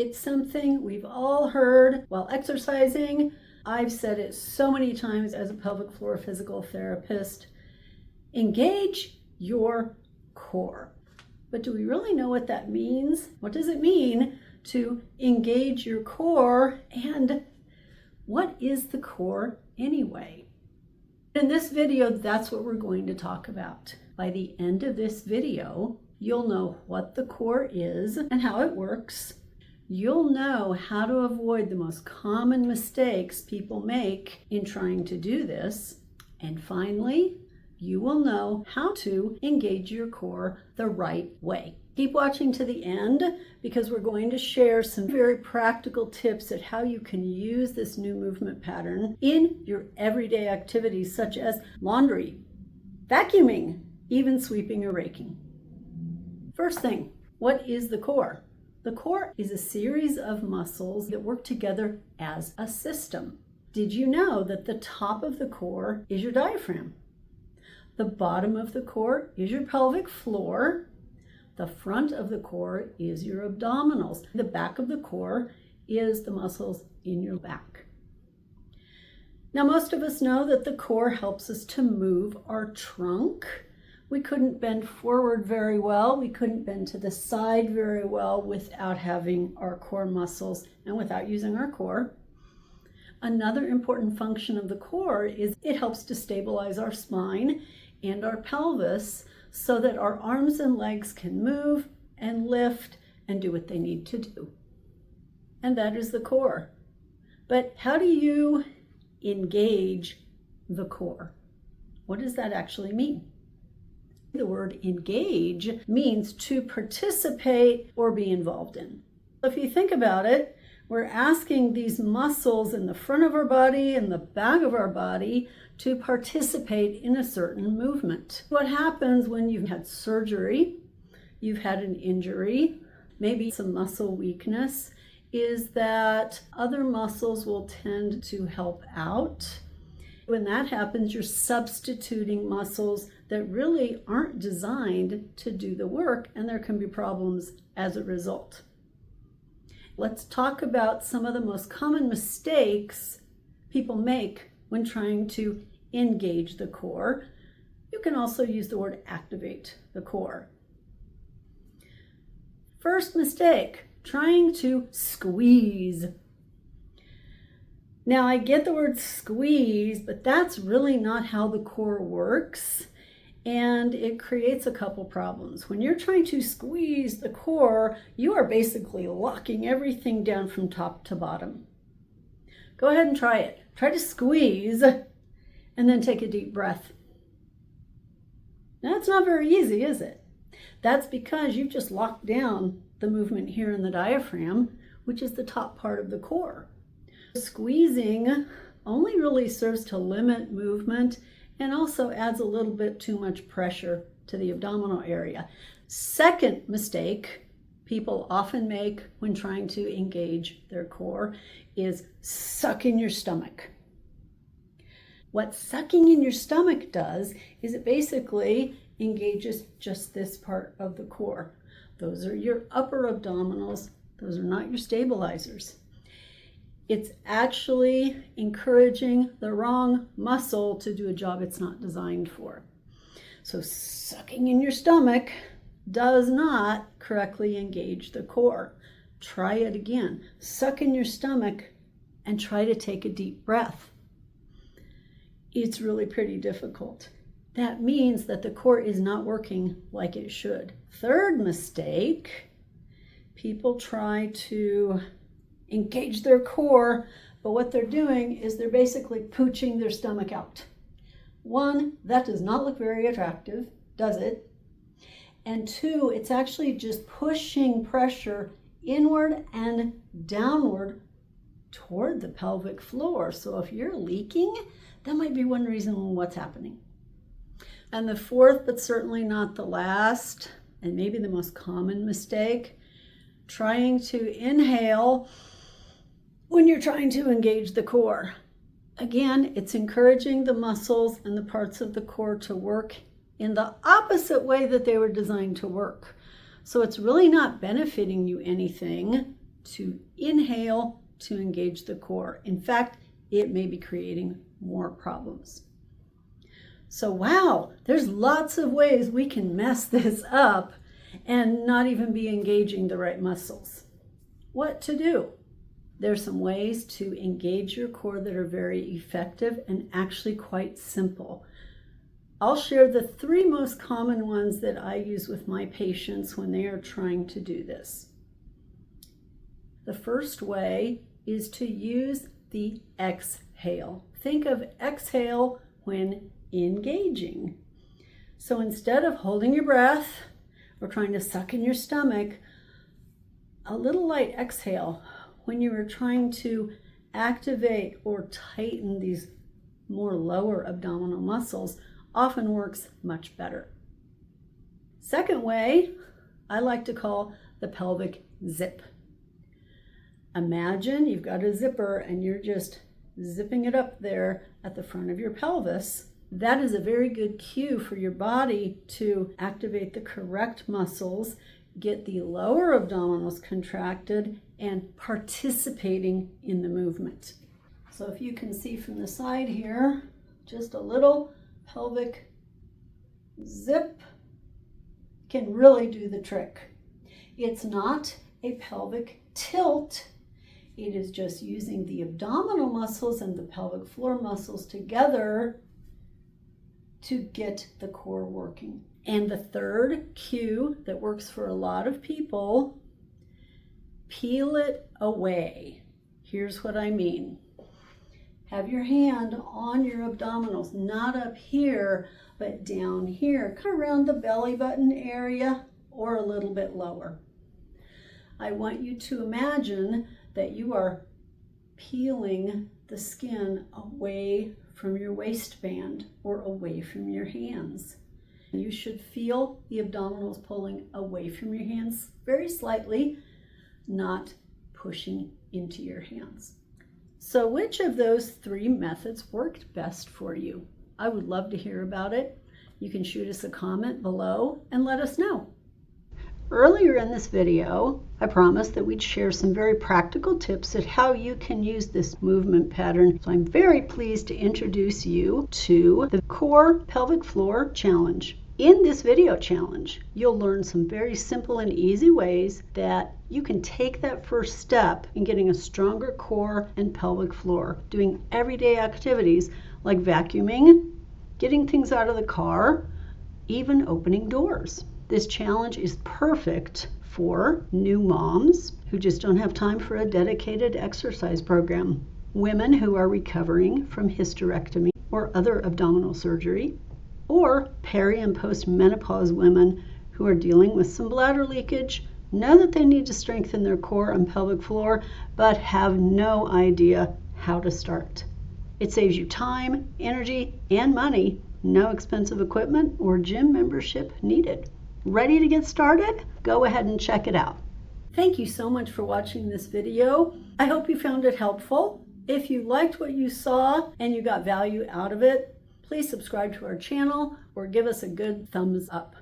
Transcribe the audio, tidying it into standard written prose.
It's something we've all heard while exercising. I've said it so many times as a pelvic floor physical therapist. Engage your core. But do we really know what that means? What does it mean to engage your core? And what is the core anyway? In this video, that's what we're going to talk about. By the end of this video, you'll know what the core is and how it works. You'll know how to avoid the most common mistakes people make in trying to do this. And finally, you will know how to engage your core the right way. Keep watching to the end because we're going to share some very practical tips at how you can use this new movement pattern in your everyday activities such as laundry, vacuuming, even sweeping or raking. First thing, what is the core? The core is a series of muscles that work together as a system. Did you know that the top of the core is your diaphragm? The bottom of the core is your pelvic floor. The front of the core is your abdominals. The back of the core is the muscles in your back. Now, most of us know that the core helps us to move our trunk. We couldn't bend forward very well. We couldn't bend to the side very well without having our core muscles and without using our core. Another important function of the core is it helps to stabilize our spine and our pelvis so that our arms and legs can move and lift and do what they need to do. And that is the core. But how do you engage the core? What does that actually mean? The word engage means to participate or be involved in. If you think about it, we're asking these muscles in the front of our body and the back of our body to participate in a certain movement. What happens when you've had surgery, you've had an injury, maybe some muscle weakness, is that other muscles will tend to help out. When that happens, you're substituting muscles that really aren't designed to do the work, and there can be problems as a result. Let's talk about some of the most common mistakes people make when trying to engage the core. You can also use the word activate the core. First mistake, trying to squeeze. Now, I get the word squeeze, but that's really not how the core works, and it creates a couple problems. When you're trying to squeeze the core, you are basically locking everything down from top to bottom. Go ahead and try it. Try to squeeze and then take a deep breath. Now, it's not very easy, is it? That's because you've just locked down the movement here in the diaphragm, which is the top part of the core. Squeezing only really serves to limit movement and also adds a little bit too much pressure to the abdominal area. Second mistake people often make when trying to engage their core is suck in your stomach. What sucking in your stomach does is it basically engages just this part of the core. Those are your upper abdominals. Those are not your stabilizers. It's actually encouraging the wrong muscle to do a job it's not designed for. So sucking in your stomach does not correctly engage the core. Try it again. Suck in your stomach and try to take a deep breath. It's really pretty difficult. That means that the core is not working like it should. Third mistake, people try to engage their core, but what they're doing is they're basically pooching their stomach out. One, that does not look very attractive, does it? And two, it's actually just pushing pressure inward and downward toward the pelvic floor. So if you're leaking, that might be one reason what's happening. And the fourth, but certainly not the last, and maybe the most common mistake, trying to inhale when you're trying to engage the core. Again, it's encouraging the muscles and the parts of the core to work in the opposite way that they were designed to work. So it's really not benefiting you anything. to inhale to engage the core. In fact, it may be creating more problems. So wow, there's lots of ways we can mess this up and not even be engaging the right muscles. What to do? There's some ways to engage your core that are very effective and actually quite simple. I'll share the 3 most common ones that I use with my patients when they are trying to do this. The first way is to use the exhale. Think of exhale when engaging. So instead of holding your breath or trying to suck in your stomach, a little light exhale when you are trying to activate or tighten these more lower abdominal muscles often works much better. Second way, I like to call the pelvic zip. Imagine you've got a zipper and you're just zipping it up there at the front of your pelvis. That is a very good cue for your body to activate the correct muscles, get the lower abdominals contracted, and participating in the movement. So if you can see from the side here, just a little pelvic zip can really do the trick. It's not a pelvic tilt. It is just using the abdominal muscles and the pelvic floor muscles together to get the core working. And the third cue that works for a lot of people, peel it away. Here's what I mean. Have your hand on your abdominals, not up here, but down here, kind of around the belly button area or a little bit lower. I want you to imagine that you are peeling the skin away from your waistband or away from your hands. You should feel the abdominals pulling away from your hands very slightly, not pushing into your hands. So which of those 3 methods worked best for you? I would love to hear about it. You can shoot us a comment below and let us know. Earlier in this video, I promised that we'd share some very practical tips at how you can use this movement pattern. So I'm very pleased to introduce you to the Core Pelvic Floor Challenge. In this video challenge, you'll learn some very simple and easy ways that you can take that first step in getting a stronger core and pelvic floor, doing everyday activities like vacuuming, getting things out of the car, even opening doors. This challenge is perfect for new moms who just don't have time for a dedicated exercise program, women who are recovering from hysterectomy or other abdominal surgery, or peri and post-menopause women who are dealing with some bladder leakage, know that they need to strengthen their core and pelvic floor, but have no idea how to start. It saves you time, energy, and money. No expensive equipment or gym membership needed. Ready to get started? Go ahead and check it out. Thank you so much for watching this video. I hope you found it helpful. If you liked what you saw and you got value out of it, please subscribe to our channel or give us a good thumbs up.